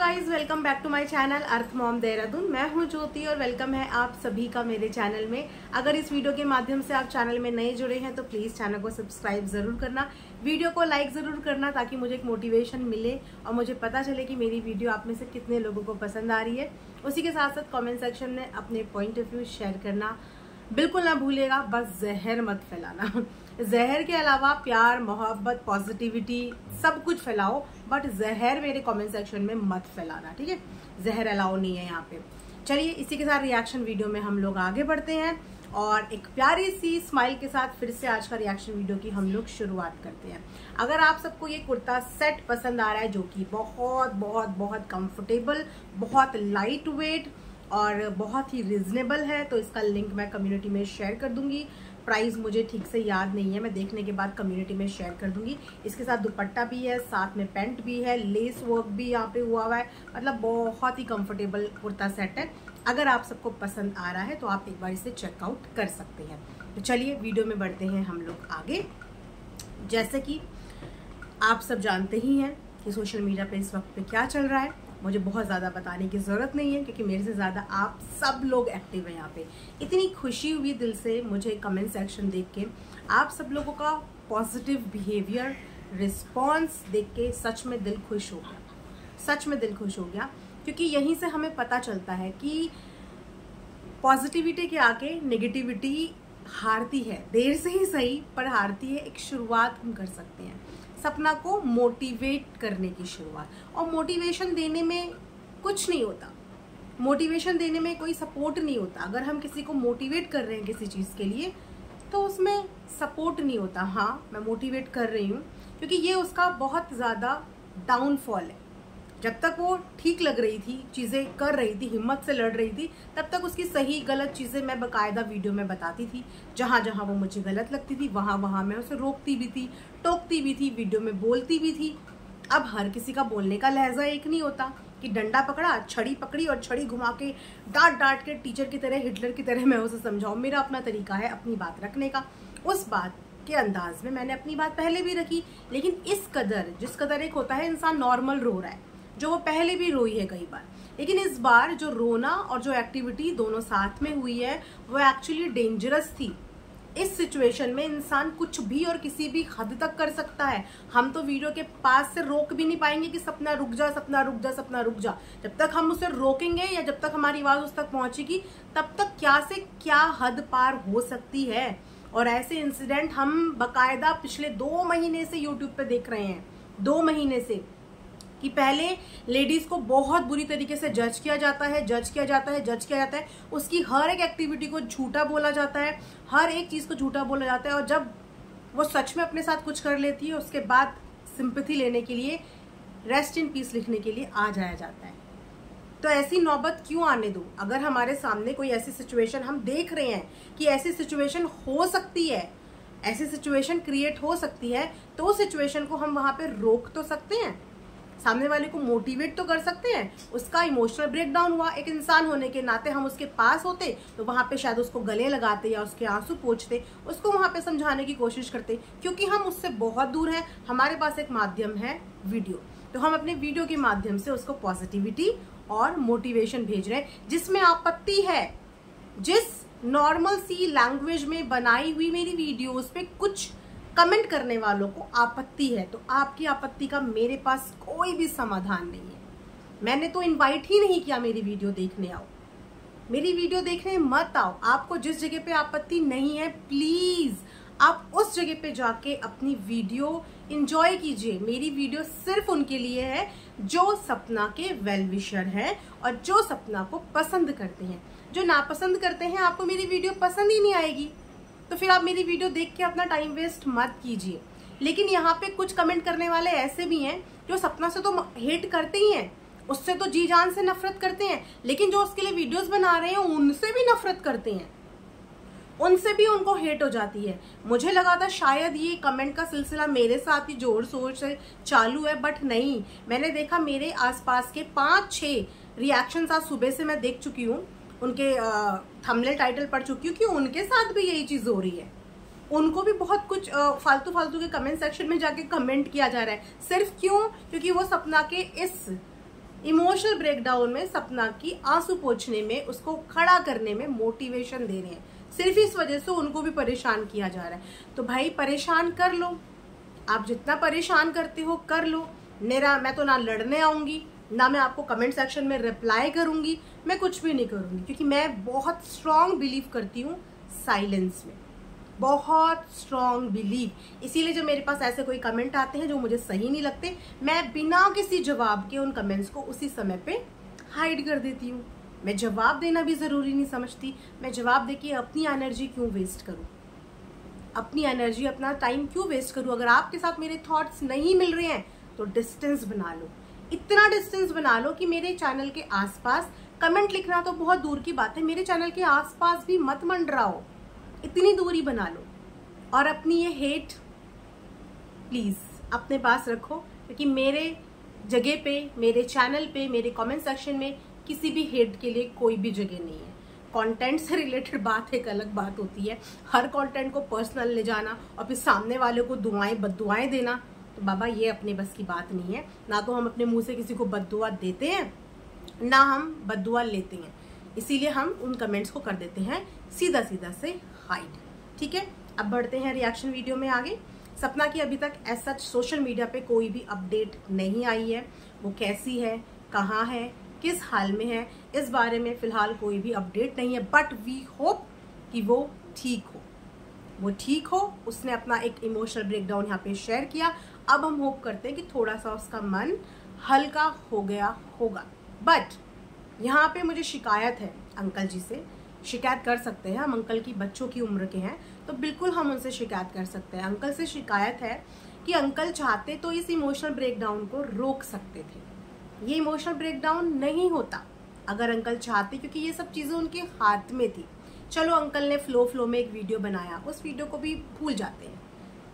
Guys, welcome back to my channel Earth Mom Dehradun. मैं हूं ज्योति और वेलकम है आप सभी का मेरे चैनल में। अगर इस वीडियो के माध्यम से आप चैनल में नए जुड़े हैं तो प्लीज चैनल को सब्सक्राइब जरूर करना, वीडियो को लाइक जरूर करना ताकि मुझे एक मोटिवेशन मिले और मुझे पता चले कि मेरी वीडियो आप में से कितने लोगों को पसंद आ रही है। उसी के साथ साथ कॉमेंट सेक्शन में अपने पॉइंट ऑफ व्यू शेयर करना बिल्कुल ना भूलिएगा। बस जहर मत फैलाना। जहर के अलावा प्यार, मोहब्बत, पॉजिटिविटी सब कुछ फैलाओ, बट जहर मेरे कमेंट सेक्शन में मत फैलाना, ठीक है? जहर अलाउ नहीं है यहाँ पे। चलिए इसी के साथ रिएक्शन वीडियो में हम लोग आगे बढ़ते हैं और एक प्यारी सी स्माइल के साथ फिर से आज का रिएक्शन वीडियो की हम लोग शुरुआत करते हैं। अगर आप सबको ये कुर्ता सेट पसंद आ रहा है जो कि बहुत बहुत बहुत कंफर्टेबल, बहुत लाइट वेट और बहुत ही रिजनेबल है, तो इसका लिंक मैं कम्युनिटी में शेयर कर दूंगी। प्राइस मुझे ठीक से याद नहीं है, मैं देखने के बाद कम्युनिटी में शेयर कर दूंगी। इसके साथ दुपट्टा भी है, साथ में पैंट भी है, लेस वर्क भी यहाँ पे हुआ हुआ है, मतलब बहुत ही कंफर्टेबल कुर्ता सेट है। अगर आप सबको पसंद आ रहा है तो आप एक बार इसे चेकआउट कर सकते हैं। तो चलिए वीडियो में बढ़ते हैं हम लोग आगे। जैसे कि आप सब जानते ही हैं कि सोशल मीडिया पे इस वक्त पे क्या चल रहा है, मुझे बहुत ज़्यादा बताने की ज़रूरत नहीं है क्योंकि मेरे से ज़्यादा आप सब लोग एक्टिव हैं यहाँ पे। इतनी खुशी हुई दिल से मुझे कमेंट सेक्शन देख के, आप सब लोगों का पॉजिटिव बिहेवियर, रिस्पॉन्स देख के सच में दिल खुश हो गया, सच में दिल खुश हो गया। क्योंकि यहीं से हमें पता चलता है कि पॉजिटिविटी के आगे नेगेटिविटी हारती है, देर से ही सही पर हारती है। एक शुरुआत हम कर सकते हैं, सपना को मोटिवेट करने की शुरुआत। और मोटिवेशन देने में कुछ नहीं होता, मोटिवेशन देने में कोई सपोर्ट नहीं होता। अगर हम किसी को मोटिवेट कर रहे हैं किसी चीज़ के लिए तो उसमें सपोर्ट नहीं होता। हाँ, मैं मोटिवेट कर रही हूँ क्योंकि ये उसका बहुत ज़्यादा डाउनफॉल है। जब तक वो ठीक लग रही थी, चीज़ें कर रही थी, हिम्मत से लड़ रही थी, तब तक उसकी सही गलत चीज़ें मैं बाकायदा वीडियो में बताती थी। जहाँ जहाँ वो मुझे गलत लगती थी वहाँ वहाँ मैं उसे रोकती भी थी, टोकती भी थी, वीडियो में बोलती भी थी। अब हर किसी का बोलने का लहजा एक नहीं होता कि डंडा पकड़ा, छड़ी पकड़ी और छड़ी घुमा के डांट डांट के टीचर की तरह, हिटलर की तरह मैं उसे समझाऊँ। मेरा अपना तरीका है अपनी बात रखने का। उस बात के अंदाज में मैंने अपनी बात पहले भी रखी, लेकिन इस कदर, जिस कदर एक होता है इंसान नॉर्मल रो रहा है, जो वो पहले भी रोई है कई बार, लेकिन इस बार जो रोना और जो एक्टिविटी दोनों साथ में हुई है वो एक्चुअली डेंजरस थी। इस सिचुएशन में इंसान कुछ भी और किसी भी हद तक कर सकता है। हम तो वीडियो के पास से रोक भी नहीं पाएंगे कि सपना रुक जा, सपना रुक जा, सपना रुक जा। जब तक हम उसे रोकेंगे या जब तक हमारी आवाज उस तक पहुंचेगी तब तक क्या से क्या हद पार हो सकती है। और ऐसे इंसिडेंट हम बाकायदा पिछले 2 महीने से यूट्यूब पे देख रहे हैं, 2 महीने से, कि पहले लेडीज को बहुत बुरी तरीके से जज किया जाता है, जज किया जाता है, जज किया जाता है। उसकी हर एक एक्टिविटी को झूठा बोला जाता है, हर एक चीज को झूठा बोला जाता है। और जब वो सच में अपने साथ कुछ कर लेती है उसके बाद सिंपैथी लेने के लिए, रेस्ट इन पीस लिखने के लिए आ जाया जाता है। तो ऐसी नौबत क्यों आने दो? अगर हमारे सामने कोई ऐसी सिचुएशन हम देख रहे हैं कि ऐसी सिचुएशन हो सकती है, ऐसी सिचुएशन क्रिएट हो सकती है, तो उस सिचुएशन को हम वहां पे रोक तो सकते हैं, सामने वाले को मोटिवेट तो कर सकते हैं। उसका इमोशनल ब्रेकडाउन हुआ, एक इंसान होने के नाते हम उसके पास होते तो वहां पे शायद उसको गले लगाते या उसके आंसू पोंछते, उसको वहां पे समझाने की कोशिश करते। क्योंकि हम उससे बहुत दूर हैं, हमारे पास एक माध्यम है वीडियो, तो हम अपने वीडियो के माध्यम से उसको पॉजिटिविटी और मोटिवेशन भेज रहे हैं। जिसमें आपत्ति है, जिस नॉर्मल सी लैंग्वेज में बनाई हुई मेरी वीडियोस पे कुछ कमेंट करने वालों को आपत्ति है, तो आपकी आपत्ति का मेरे पास कोई भी समाधान नहीं है। मैंने तो इनवाइट ही नहीं किया मेरी वीडियो देखने आओ, मेरी वीडियो देखने मत आओ। आपको जिस जगह पे आपत्ति नहीं है प्लीज आप उस जगह पे जाके अपनी वीडियो एंजॉय कीजिए। मेरी वीडियो सिर्फ उनके लिए है जो सपना के वेल विशर हैं और जो सपना को पसंद करते हैं। जो नापसंद करते हैं, आपको मेरी वीडियो पसंद ही नहीं आएगी, तो फिर आप मेरी वीडियो देख के अपना टाइम वेस्ट मत कीजिए। लेकिन यहाँ पे कुछ कमेंट करने वाले ऐसे भी हैं जो सपना से तो हेट करते ही हैं, उससे तो जी जान से नफरत करते हैं, लेकिन जो उसके लिए वीडियोस बना रहे हैं उनसे भी नफरत करते हैं, उनसे भी उनको हेट हो जाती है। मुझे लगा था शायद ये कमेंट का सिलसिला मेरे साथ ही जोर शोर से चालू है, बट नहीं। मैंने देखा मेरे आसपास के 5-6 रिएक्शंस आज सुबह से मैं देख चुकी हूँ, उनके थंबनेल टाइटल पढ़ चुकी हूँ कि उनके साथ भी यही चीज हो रही है। उनको भी बहुत कुछ फालतू फालतू के कमेंट सेक्शन में जाके कमेंट किया जा रहा है। सिर्फ क्यों? क्योंकि वो सपना के इस इमोशनल ब्रेकडाउन में सपना की आंसू पोंछने में, उसको खड़ा करने में मोटिवेशन दे रहे हैं। सिर्फ इस वजह से उनको भी परेशान किया जा रहा है। तो भाई परेशान कर लो, आप जितना परेशान करते हो कर लो। मैं तो ना लड़ने आऊंगी, ना मैं आपको कमेंट सेक्शन में रिप्लाई करूंगी, मैं कुछ भी नहीं करूंगी, क्योंकि मैं बहुत स्ट्रांग बिलीव करती हूँ साइलेंस में, बहुत स्ट्रांग बिलीव। इसीलिए जब मेरे पास ऐसे कोई कमेंट आते हैं जो मुझे सही नहीं लगते, मैं बिना किसी जवाब के उन कमेंट्स को उसी समय पे हाइड कर देती हूँ। मैं जवाब देना भी जरूरी नहीं समझती। मैं जवाब देके अपनी एनर्जी क्यों वेस्ट करूँ, अपनी एनर्जी, अपना टाइम क्यों वेस्ट करूँ। अगर आपके साथ मेरे थॉट्स नहीं मिल रहे हैं तो डिस्टेंस बना लो, इतना डिस्टेंस बना लो कि मेरे चैनल के आसपास, कमेंट लिखना तो बहुत दूर की बात है, मेरे चैनल के आसपास भी मत मंडराओ, इतनी दूरी बना लो। और अपनी ये हेट प्लीज अपने पास रखो, क्योंकि मेरे जगह पे, मेरे चैनल पे, मेरे कमेंट सेक्शन में किसी भी हेट के लिए कोई भी जगह नहीं है। कंटेंट से रिलेटेड बात एक अलग बात होती है, हर कंटेंट को पर्सनल ले जाना और फिर सामने वाले को दुआएं बद्दुआएं देना, तो बाबा ये अपने बस की बात नहीं है। ना तो हम अपने मुंह से किसी को बद्दुआ देते हैं, ना हम बद्दुआ लेते हैं। इसीलिए हम उन कमेंट्स को कर देते हैं सीधा सीधा से हाइड। ठीक है, अब बढ़ते हैं रिएक्शन वीडियो में आगे। सपना की अभी तक ऐसा सोशल मीडिया पे कोई भी अपडेट नहीं आई है। वो कैसी है, कहाँ है, किस हाल में है, इस बारे में फिलहाल कोई भी अपडेट नहीं है। बट वी होप कि वो ठीक हो, वो ठीक हो। उसने अपना एक इमोशनल ब्रेकडाउन यहाँ पे शेयर किया। अब हम होप करते हैं कि थोड़ा सा उसका मन हल्का हो गया होगा। बट यहाँ पे मुझे शिकायत है अंकल जी से। शिकायत कर सकते हैं हम, अंकल की बच्चों की उम्र के हैं तो बिल्कुल हम उनसे शिकायत कर सकते हैं। अंकल से शिकायत है कि अंकल चाहते तो इस इमोशनल ब्रेकडाउन को रोक सकते थे। ये इमोशनल ब्रेकडाउन नहीं होता अगर अंकल चाहते, क्योंकि ये सब चीज़ें उनके हाथ में थी। चलो अंकल ने फ्लो में एक वीडियो बनाया, उस वीडियो को भी भूल जाते हैं,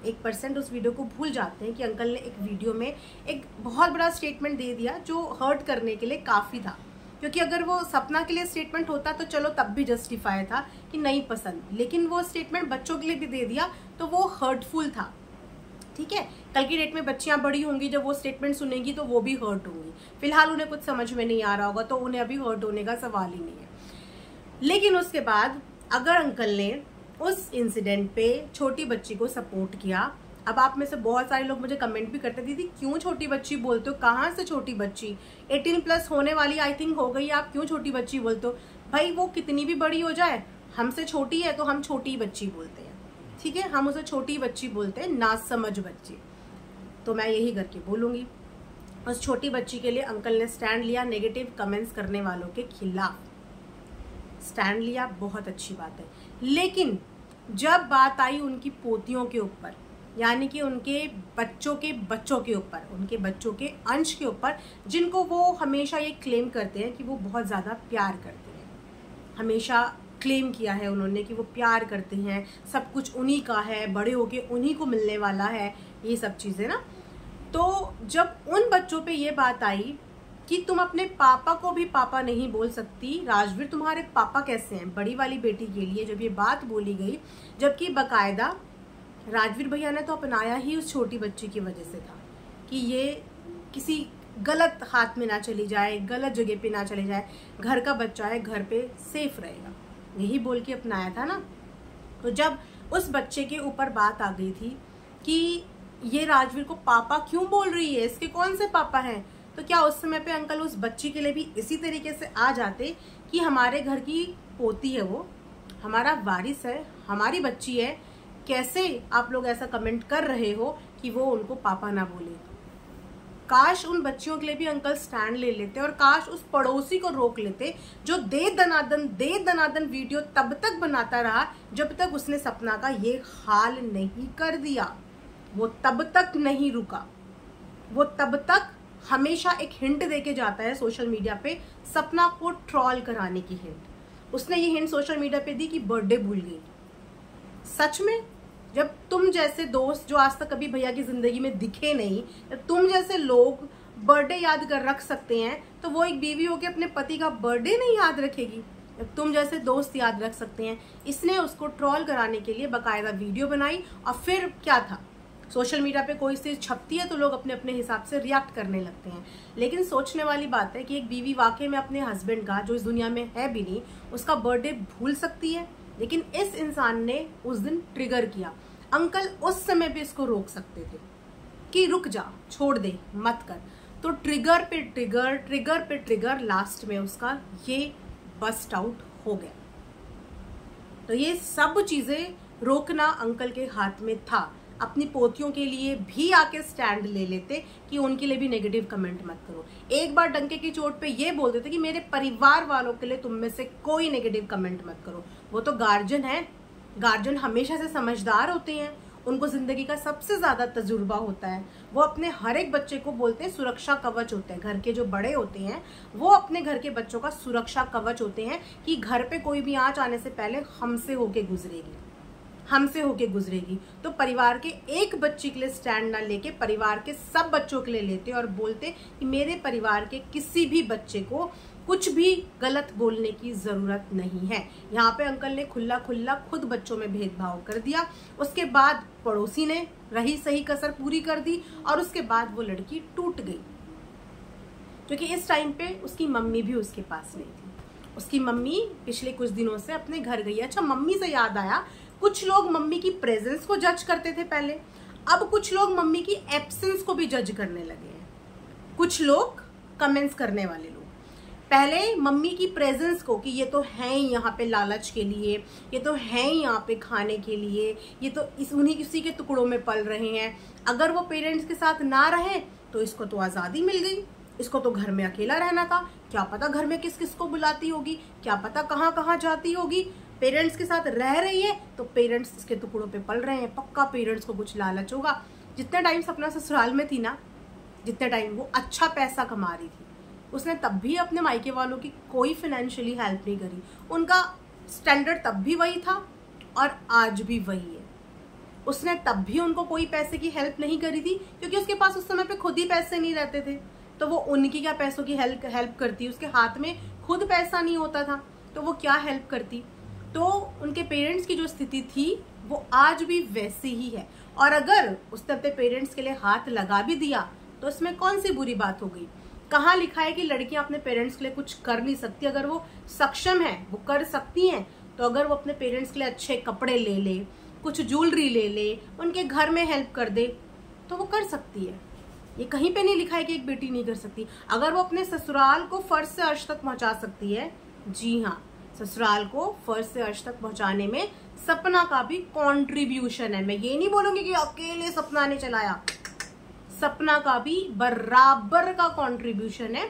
1% उस वीडियो को भूल जाते हैं कि अंकल ने एक वीडियो में एक बहुत बड़ा स्टेटमेंट दे दिया जो हर्ट करने के लिए काफ़ी था। क्योंकि अगर वो सपना के लिए स्टेटमेंट होता तो चलो तब भी जस्टिफाई था कि नहीं पसंद, लेकिन वो स्टेटमेंट बच्चों के लिए भी दे दिया तो वो हर्टफुल था। ठीक है, कल की डेट में बच्चियां बड़ी होंगी, जब वो स्टेटमेंट सुनेंगी तो वो भी हर्ट होंगी। फिलहाल उन्हें कुछ समझ में नहीं आ रहा होगा तो उन्हें अभी हर्ट होने का सवाल ही नहीं है। लेकिन उसके बाद अगर अंकल ने उस इंसिडेंट पे छोटी बच्ची को सपोर्ट किया, अब आप में से बहुत सारे लोग मुझे कमेंट भी करते, दीदी क्यों छोटी बच्ची बोलते हो, कहाँ से छोटी बच्ची, 18+ होने वाली आई थिंक हो गई, आप क्यों छोटी बच्ची बोलते हो। भाई वो कितनी भी बड़ी हो जाए, हमसे छोटी है तो हम छोटी बच्ची बोलते हैं। ठीक है, हम उसे छोटी बच्ची बोलते हैं, ना समझ बच्ची। तो मैं यही करके बोलूंगी, उस छोटी बच्ची के लिए अंकल ने स्टैंड लिया, नेगेटिव कमेंट्स करने वालों के खिलाफ स्टैंड लिया, बहुत अच्छी बात है। लेकिन जब बात आई उनकी पोतियों के ऊपर, यानी कि उनके बच्चों के ऊपर, उनके बच्चों के अंश के ऊपर, जिनको वो हमेशा ये क्लेम करते हैं कि वो बहुत ज़्यादा प्यार करते हैं, हमेशा क्लेम किया है उन्होंने कि वो प्यार करते हैं, सब कुछ उन्हीं का है, बड़े होके उन्हीं को मिलने वाला है, ये सब चीज़ें ना। तो जब उन बच्चों पे ये बात आई कि तुम अपने पापा को भी पापा नहीं बोल सकती, राजवीर तुम्हारे पापा कैसे हैं, बड़ी वाली बेटी के लिए जब ये बात बोली गई, जबकि बकायदा राजवीर भैया ने तो अपनाया ही उस छोटी बच्ची की वजह से था कि ये किसी गलत हाथ में ना चली जाए, गलत जगह पे ना चले जाए, घर का बच्चा है, घर पे सेफ रहेगा, यही बोल के अपनाया था ना। तो जब उस बच्चे के ऊपर बात आ गई थी कि ये राजवीर को पापा क्यों बोल रही है, इसके कौन से पापा हैं, तो क्या उस समय पे अंकल उस बच्ची के लिए भी इसी तरीके से आ जाते कि हमारे घर की पोती है, वो हमारा वारिस है, हमारी बच्ची है, कैसे आप लोग ऐसा कमेंट कर रहे हो कि वो उनको पापा ना बोले। काश उन बच्चियों के लिए भी अंकल स्टैंड ले लेते और काश उस पड़ोसी को रोक लेते जो दे दनादन वीडियो तब तक बनाता रहा जब तक उसने सपना का ये हाल नहीं कर दिया। वो तब तक नहीं रुका, वो तब तक हमेशा एक हिंट देके जाता है सोशल मीडिया पे, सपना को ट्रॉल कराने की हिंट। उसने ये हिंट सोशल मीडिया पे दी कि बर्थडे भूल गई। सच में जब तुम जैसे दोस्त जो आज तक कभी भैया की जिंदगी में दिखे नहीं, जब तुम जैसे लोग बर्थडे याद कर रख सकते हैं, तो वो एक बीवी होकर अपने पति का बर्थडे नहीं याद रखेगी। जब तुम जैसे दोस्त याद रख सकते हैं। इसने उसको ट्रोल कराने के लिए बकायदा वीडियो बनाई और फिर क्या था, सोशल मीडिया पे कोई चीज छपती है तो लोग अपने अपने हिसाब से रिएक्ट करने लगते हैं। लेकिन सोचने वाली बात है कि एक बीवी वाकई में अपने हस्बैंड का, जो इस दुनिया में है भी नहीं, उसका बर्थडे भूल सकती है। लेकिन इस इंसान ने उस दिन ट्रिगर किया। अंकल उस समय भी इसको रोक सकते थे कि रुक जा, छोड़ दे, मत कर। तो ट्रिगर पे ट्रिगर, ट्रिगर पे ट्रिगर, लास्ट में उसका ये बस्ट आउट हो गया। तो ये सब चीजें रोकना अंकल के हाथ में था। अपनी पोतियों के लिए भी आके स्टैंड ले लेते कि उनके लिए भी नेगेटिव कमेंट मत करो। एक बार डंके की चोट पे ये बोल देते कि मेरे परिवार वालों के लिए तुम में से कोई नेगेटिव कमेंट मत करो। वो तो गार्जियन है, गार्जियन हमेशा से समझदार होते हैं, उनको जिंदगी का सबसे ज्यादा तजुर्बा होता है। वो अपने हर एक बच्चे को बोलते हैं सुरक्षा कवच होते हैं। घर के जो बड़े होते हैं वो अपने घर के बच्चों का सुरक्षा कवच होते हैं कि घर पे कोई भी आंच आने से पहले हमसे होके गुजरेगी, हमसे होके गुजरेगी। तो परिवार के एक बच्चे के लिए स्टैंड ना लेके परिवार के सब बच्चों के लिए लेते और बोलते कि मेरे परिवार के किसी भी बच्चे को कुछ भी गलत बोलने की जरूरत नहीं है। यहाँ पे अंकल ने खुला खुला खुद बच्चों में भेदभाव कर दिया। उसके बाद पड़ोसी ने रही सही कसर पूरी कर दी और उसके बाद वो लड़की टूट गई, क्योंकि इस टाइम पे उसकी मम्मी भी उसके पास नहीं थी। उसकी मम्मी पिछले कुछ दिनों से अपने घर गई। अच्छा, मम्मी से याद आया, कुछ लोग मम्मी की प्रेजेंस को जज करते थे पहले, अब कुछ लोग मम्मी की एब्सेंस को भी जज करने लगे हैं। कुछ लोग कमेंट्स करने वाले लोग पहले मम्मी की प्रेजेंस को कि ये तो है यहाँ पे लालच के लिए, ये तो है यहाँ पे खाने के लिए, ये तो उन्हीं किसी के टुकड़ों में पल रहे हैं। अगर वो पेरेंट्स के साथ ना रहे तो इसको तो आज़ादी मिल गई, इसको तो घर में अकेला रहना था। क्या पता घर में किस किस को बुलाती होगी, क्या पता कहाँ कहाँ जाती होगी। पेरेंट्स के साथ रह रही है तो पेरेंट्स इसके टुकड़ों पे पल रहे हैं, पक्का पेरेंट्स को कुछ लालच होगा। जितने टाइम सपना ससुराल में थी ना, जितने टाइम वो अच्छा पैसा कमा रही थी, उसने तब भी अपने मायके वालों की कोई फाइनेंशियली हेल्प नहीं करी। उनका स्टैंडर्ड तब भी वही था और आज भी वही है। उसने तब भी उनको कोई पैसे की हेल्प नहीं करी थी, क्योंकि उसके पास उस समय पे खुद ही पैसे नहीं रहते थे। तो वो उनकी क्या पैसों की हेल्प करती, उसके हाथ में खुद पैसा नहीं होता था तो वो क्या हेल्प करती। तो उनके पेरेंट्स की जो स्थिति थी वो आज भी वैसी ही है। और अगर उसने अपने पेरेंट्स के लिए हाथ लगा भी दिया तो इसमें कौन सी बुरी बात हो गई। कहाँ लिखा है कि लड़कियां अपने पेरेंट्स के लिए कुछ कर नहीं सकती। अगर वो सक्षम है वो कर सकती हैं। तो अगर वो अपने पेरेंट्स के लिए अच्छे कपड़े ले ले, कुछ ज्वेलरी ले ले, उनके घर में हेल्प कर दे तो वो कर सकती है। ये कहीं पे नहीं लिखा है कि एक बेटी नहीं कर सकती। अगर वो अपने ससुराल को फर्श से अर्श तक पहुंचा सकती है, जी हाँ, ससुराल को फर्श से अर्श तक पहुंचाने में सपना का भी कंट्रीब्यूशन है। मैं ये नहीं बोलूंगी कि अकेले सपना ने चलाया, सपना का भी बराबर का कंट्रीब्यूशन है।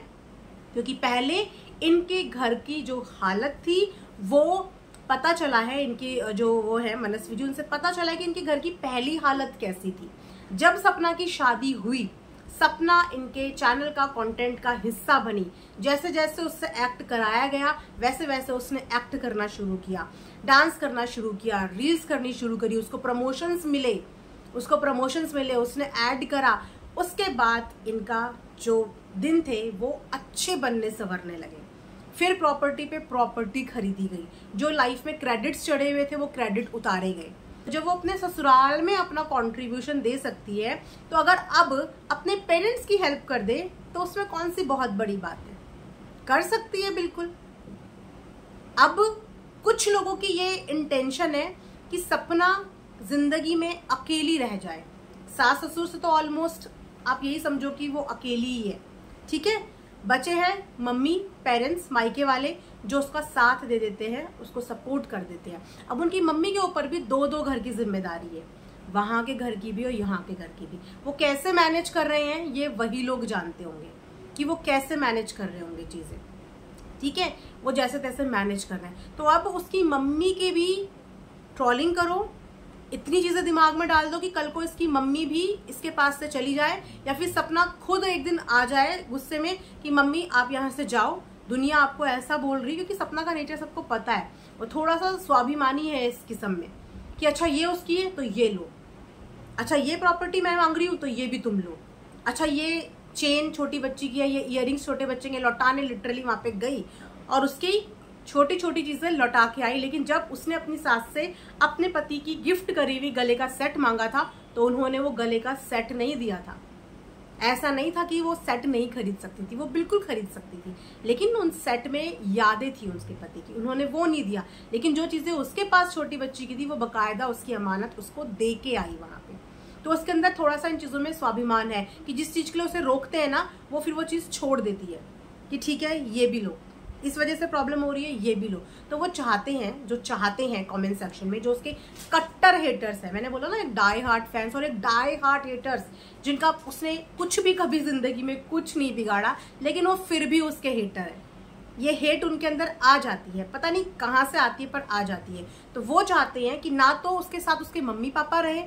क्योंकि पहले इनके घर की जो हालत थी वो पता चला है, इनकी जो वो है मनस्वी जी, उनसे पता चला है कि इनके घर की पहली हालत कैसी थी। जब सपना की शादी हुई, सपना इनके चैनल का कंटेंट का हिस्सा बनी। जैसे जैसे उससे एक्ट कराया गया वैसे वैसे उसने एक्ट करना शुरू किया, डांस करना शुरू किया, रील्स करनी शुरू करी, उसको प्रमोशंस मिले, उसने ऐड करा। उसके बाद इनका जो दिन थे वो अच्छे बनने संवरने लगे। फिर प्रॉपर्टी पे प्रॉपर्टी खरीदी गई, जो लाइफ में क्रेडिट्स चढ़े हुए थे वो क्रेडिट उतारे गए। जब वो अपने ससुराल में अपना कंट्रीब्यूशन दे सकती है तो अगर अब अपने पेरेंट्स की हेल्प कर दे तो उसमें कौन सी बहुत बड़ी बात है, कर सकती है बिल्कुल। अब कुछ लोगों की ये इंटेंशन है कि सपना जिंदगी में अकेली रह जाए। सास ससुर से तो ऑलमोस्ट आप यही समझो कि वो अकेली ही है, ठीक है। बचे हैं मम्मी, पेरेंट्स, मायके वाले जो उसका साथ दे देते हैं, उसको सपोर्ट कर देते हैं। अब उनकी मम्मी के ऊपर भी दो दो घर की जिम्मेदारी है, वहां के घर की भी और यहाँ के घर की भी। वो कैसे मैनेज कर रहे हैं ये वही लोग जानते होंगे कि वो कैसे मैनेज कर रहे होंगे चीजें, ठीक है। वो जैसे तैसे मैनेज कर रहे हैं। तो अब उसकी मम्मी के भी ट्रोलिंग करो, इतनी चीजें दिमाग में डाल दो कि कल को इसकी मम्मी भी इसके पास से चली जाए, या फिर सपना खुद एक दिन आ जाए गुस्से में कि मम्मी आप यहाँ से जाओ, दुनिया आपको ऐसा बोल रही है। क्योंकि सपना का नेचर सबको पता है, वो थोड़ा सा स्वाभिमानी है इस किस्म में कि अच्छा ये उसकी है तो ये लो, अच्छा ये प्रॉपर्टी मैं मांग रही हूँ तो ये भी तुम लो, अच्छा ये चेन छोटी बच्ची की है, ये इयररिंग्स छोटे बच्चे के लौटाने लिटरली वहां पे गई और उसकी छोटी छोटी चीजें लौटा के आई। लेकिन जब उसने अपनी सास से अपने पति की गिफ्ट करी हुई गले का सेट मांगा था तो उन्होंने वो गले का सेट नहीं दिया था। ऐसा नहीं था कि वो सेट नहीं खरीद सकती थी, वो बिल्कुल खरीद सकती थी, लेकिन उन सेट में यादें थी उसके पति की, उन्होंने वो नहीं दिया। लेकिन जो चीजें उसके पास छोटी बच्ची की थी वो बकायदा उसकी अमानत उसको दे के आई वहां पे। तो उसके अंदर थोड़ा सा इन चीजों में स्वाभिमान है कि जिस चीज के लिए उसे रोकते हैं ना, वो फिर वो चीज छोड़ देती है कि ठीक है ये भी लो, इस वजह से प्रॉब्लम हो रही है ये भी लो। तो वो चाहते हैं, जो चाहते हैं कमेंट सेक्शन में, जो उसके कट्टर हेटर्स हैं, मैंने बोला ना एक डाई हार्ट फैंस और एक डाई हार्ट हेटर्स, जिनका उसने कुछ भी कभी जिंदगी में कुछ नहीं बिगाड़ा लेकिन वो फिर भी उसके हेटर है। ये हेट उनके अंदर आ जाती है, पता नहीं कहाँ से आती है पर आ जाती है। तो वो चाहते हैं कि ना तो उसके साथ उसके मम्मी पापा रहे,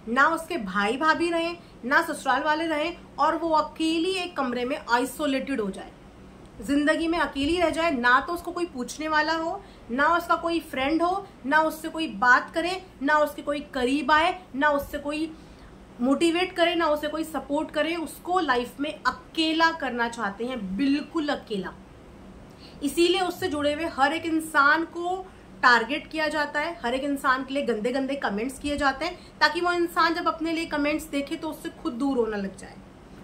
ना उसके भाई भाभी रहे, ना ससुराल वाले रहे, और वो अकेली एक कमरे में आइसोलेटेड हो जाए, जिंदगी में अकेली रह जाए। ना तो उसको कोई पूछने वाला हो, ना उसका कोई फ्रेंड हो, ना उससे कोई बात करे, ना उसके कोई करीब आए, ना उससे कोई मोटिवेट करे, ना उसे कोई सपोर्ट करे। उसको लाइफ में अकेला करना चाहते हैं, बिल्कुल अकेला। इसीलिए उससे जुड़े हुए हर एक इंसान को टारगेट किया जाता है, हर एक इंसान के लिए गंदे गंदे कमेंट्स किए जाते हैं, ताकि वो इंसान जब अपने लिए कमेंट्स देखे तो उससे खुद दूर होना लग जाए।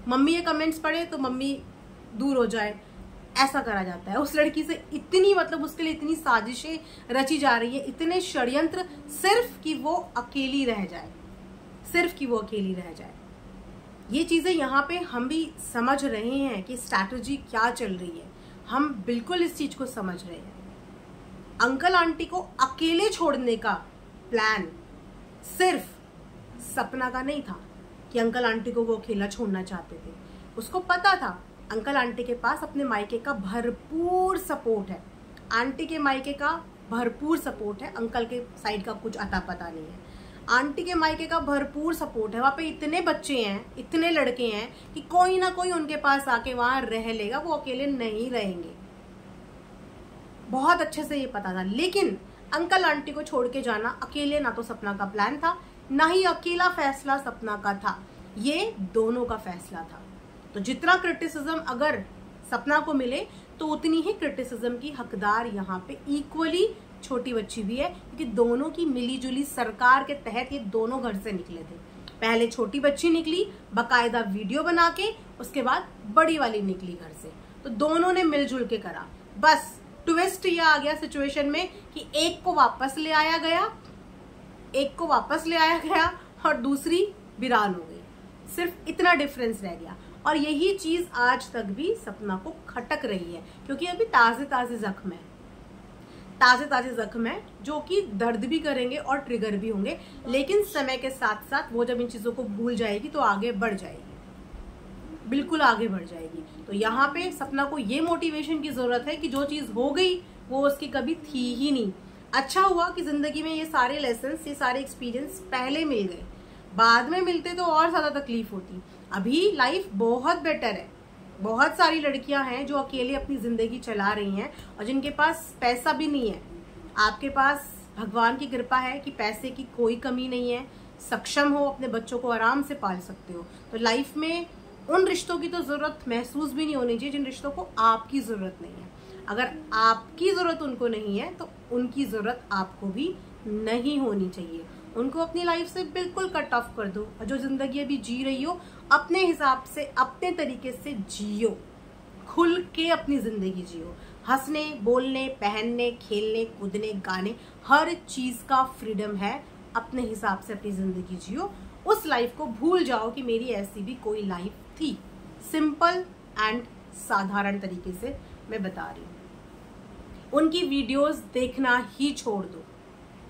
मम्मी ये कमेंट्स पढ़े तो मम्मी दूर हो जाए, ऐसा करा जाता है। उस लड़की से इतनी, मतलब उसके लिए इतनी साजिशें रची जा रही है, इतने षड्यंत्र, सिर्फ कि वो अकेली रह जाए, सिर्फ कि वो अकेली रह जाए। ये चीजें यहाँ पे हम भी समझ रहे हैं कि स्ट्रैटेजी क्या चल रही है, हम बिल्कुल इस चीज को समझ रहे हैं। अंकल आंटी को अकेले छोड़ने का प्लान सिर्फ सपना का नहीं था कि अंकल आंटी को वो अकेला छोड़ना चाहते थे। उसको पता था अंकल आंटी के पास अपने मायके का भरपूर सपोर्ट है, आंटी के मायके का भरपूर सपोर्ट है, अंकल के साइड का कुछ अता पता नहीं है। आंटी के मायके का भरपूर सपोर्ट है, वहाँ पे इतने बच्चे हैं, इतने लड़के हैं कि कोई ना कोई उनके पास आके वहां रह लेगा, वो अकेले नहीं रहेंगे। बहुत अच्छे से ये पता था। लेकिन अंकल आंटी को छोड़ के जाना अकेले ना तो सपना का प्लान था, ना ही अकेला फैसला सपना का था, ये दोनों का फैसला था। तो जितना क्रिटिसिज्म अगर सपना को मिले तो उतनी ही क्रिटिसिज्म की हकदार यहाँ पे इक्वली छोटी बच्ची भी है, क्योंकि दोनों की मिलीजुली सरकार के तहत ये दोनों घर से निकले थे। पहले छोटी बच्ची निकली बकायदा वीडियो बना के, उसके बाद बड़ी वाली निकली घर से, तो दोनों ने मिलजुल के करा। बस ट्विस्ट ये आ गया सिचुएशन में कि एक को वापस ले आया गया और दूसरी वीरान हो गई, सिर्फ इतना डिफरेंस रह गया। और यही चीज आज तक भी सपना को खटक रही है, क्योंकि अभी ताजे ताजे जख्म है जो कि दर्द भी करेंगे और ट्रिगर भी होंगे, लेकिन समय के साथ साथ वो जब इन चीजों को भूल जाएगी तो आगे बढ़ जाएगी, बिल्कुल आगे बढ़ जाएगी। तो यहाँ पे सपना को ये मोटिवेशन की जरूरत है कि जो चीज हो गई वो उसकी कभी थी ही नहीं। अच्छा हुआ कि जिंदगी में ये सारे लेसन्स, ये सारे एक्सपीरियंस पहले मिल गए, बाद में मिलते तो और ज्यादा तकलीफ होती। अभी लाइफ बहुत बेटर है। बहुत सारी लड़कियां हैं जो अकेले अपनी जिंदगी चला रही हैं और जिनके पास पैसा भी नहीं है। आपके पास भगवान की कृपा है कि पैसे की कोई कमी नहीं है, सक्षम हो, अपने बच्चों को आराम से पाल सकते हो। तो लाइफ में उन रिश्तों की तो जरूरत महसूस भी नहीं होनी चाहिए जिन रिश्तों को आपकी जरूरत नहीं है। अगर आपकी जरूरत उनको नहीं है तो उनकी जरूरत आपको भी नहीं होनी चाहिए। उनको अपनी लाइफ से बिल्कुल कट ऑफ कर दो और जो जिंदगी अभी जी रही हो अपने हिसाब से, अपने तरीके से जियो, खुल के अपनी जिंदगी जियो। हंसने, बोलने, पहनने, खेलने, कूदने, गाने, हर चीज का फ्रीडम है। अपने हिसाब से अपनी जिंदगी जियो। उस लाइफ को भूल जाओ कि मेरी ऐसी भी कोई लाइफ थी। सिंपल एंड साधारण तरीके से मैं बता रही हूँ। उनकी वीडियोस देखना ही छोड़ दो,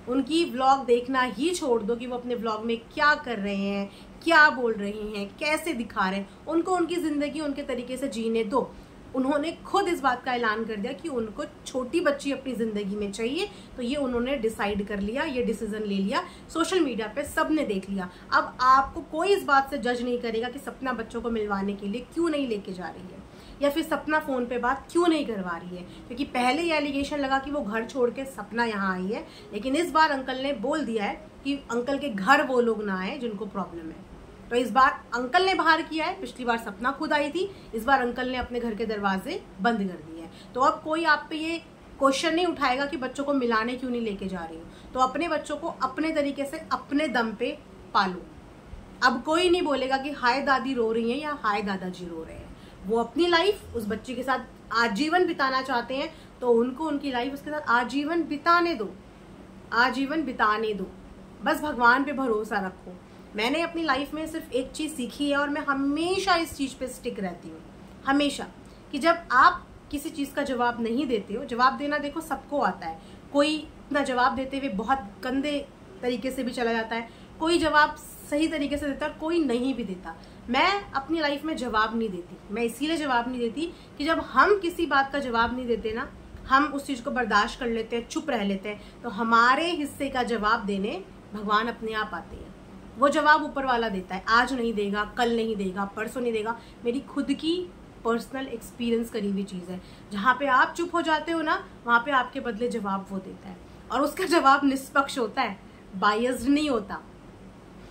उनकी व्लॉग देखना ही छोड़ दो कि वो अपने व्लॉग में क्या कर रहे हैं, क्या बोल रहे हैं, कैसे दिखा रहे हैं। उनको उनकी जिंदगी उनके तरीके से जीने दो। उन्होंने खुद इस बात का ऐलान कर दिया कि उनको छोटी बच्ची अपनी जिंदगी में चाहिए, तो ये उन्होंने डिसाइड कर लिया, ये डिसीजन ले लिया। सोशल मीडिया पे सबने देख लिया। अब आपको कोई इस बात से जज नहीं करेगा कि सपना बच्चों को मिलवाने के लिए क्यों नहीं लेके जा रही है, या फिर सपना फोन पे बात क्यों नहीं करवा रही है। क्योंकि पहले ये एलिगेशन लगा कि वो घर छोड़ के सपना यहाँ आई है, लेकिन इस बार अंकल ने बोल दिया है कि अंकल के घर वो लोग ना आए जिनको प्रॉब्लम है। तो इस बार अंकल ने बाहर किया है, पिछली बार सपना खुद आई थी, इस बार अंकल ने अपने घर के दरवाजे बंद कर दिए हैं। तो अब कोई आप पे ये क्वेश्चन नहीं उठाएगा कि बच्चों को मिलाने क्यों नहीं लेके जा रही हो। तो अपने बच्चों को अपने तरीके से, अपने दम पे पालो। अब कोई नहीं बोलेगा कि हाय दादी रो रही हैं या हाय दादाजी रो रहे हैं। वो अपनी लाइफ उस बच्चे के साथ आजीवन बिताना चाहते हैं तो उनको उनकी लाइफ उसके साथ आजीवन बिताने दो, आजीवन बिताने दो। बस भगवान पे भरोसा रखो। मैंने अपनी लाइफ में सिर्फ एक चीज सीखी है और मैं हमेशा इस चीज पे स्टिक रहती हूँ, हमेशा, कि जब आप किसी चीज का जवाब नहीं देते हो, जवाब देना देखो सबको आता है, कोई अपना जवाब देते हुए बहुत गंदे तरीके से भी चला जाता है, कोई जवाब सही तरीके से देता है, कोई नहीं भी देता। मैं अपनी लाइफ में जवाब नहीं देती। मैं इसीलिए जवाब नहीं देती कि जब हम किसी बात का जवाब नहीं देते ना, हम उस चीज को बर्दाश्त कर लेते हैं, चुप रह लेते हैं, तो हमारे हिस्से का जवाब देने भगवान अपने आप आते हैं। वो जवाब ऊपर वाला देता है, आज नहीं देगा, कल नहीं देगा, परसों नहीं देगा। मेरी खुद की पर्सनल एक्सपीरियंस करी हुई चीज है। जहाँ पे आप चुप हो जाते हो ना, वहां पे आपके बदले जवाब वो देता है, और उसका जवाब निष्पक्ष होता है, बायस्ड नहीं होता,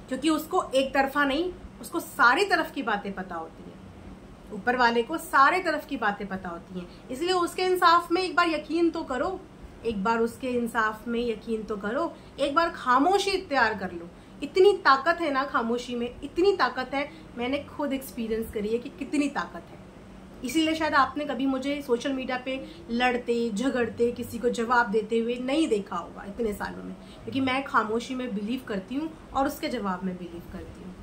क्योंकि उसको एक तरफा नहीं, उसको सारी तरफ की बातें पता होती हैं। ऊपर वाले को सारे तरफ की बातें पता होती हैं, इसलिए उसके इंसाफ में एक बार यकीन तो करो, एक बार उसके इंसाफ में यकीन तो करो, एक बार खामोशी इख्तियार कर लो। इतनी ताकत है ना खामोशी में, इतनी ताकत है, मैंने खुद एक्सपीरियंस करी है कि कितनी ताकत है। इसीलिए शायद आपने कभी मुझे सोशल मीडिया पे लड़ते झगड़ते, किसी को जवाब देते हुए नहीं देखा होगा इतने सालों में, क्योंकि मैं खामोशी में बिलीव करती हूँ और उसके जवाब में बिलीव करती हूँ।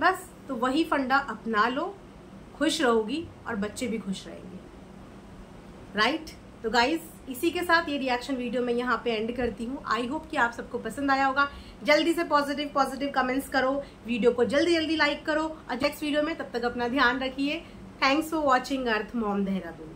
बस तो वही फंडा अपना लो, खुश रहोगी और बच्चे भी खुश रहेंगे, राइट। तो गाइज, इसी के साथ ये रिएक्शन वीडियो मैं यहाँ पे एंड करती हूँ। आई होप कि आप सबको पसंद आया होगा। जल्दी से पॉजिटिव कमेंट्स करो, वीडियो को जल्दी लाइक करो, और नेक्स्ट वीडियो में, तब तक अपना ध्यान रखिए। Thanks for watching earth Mom Dehradun.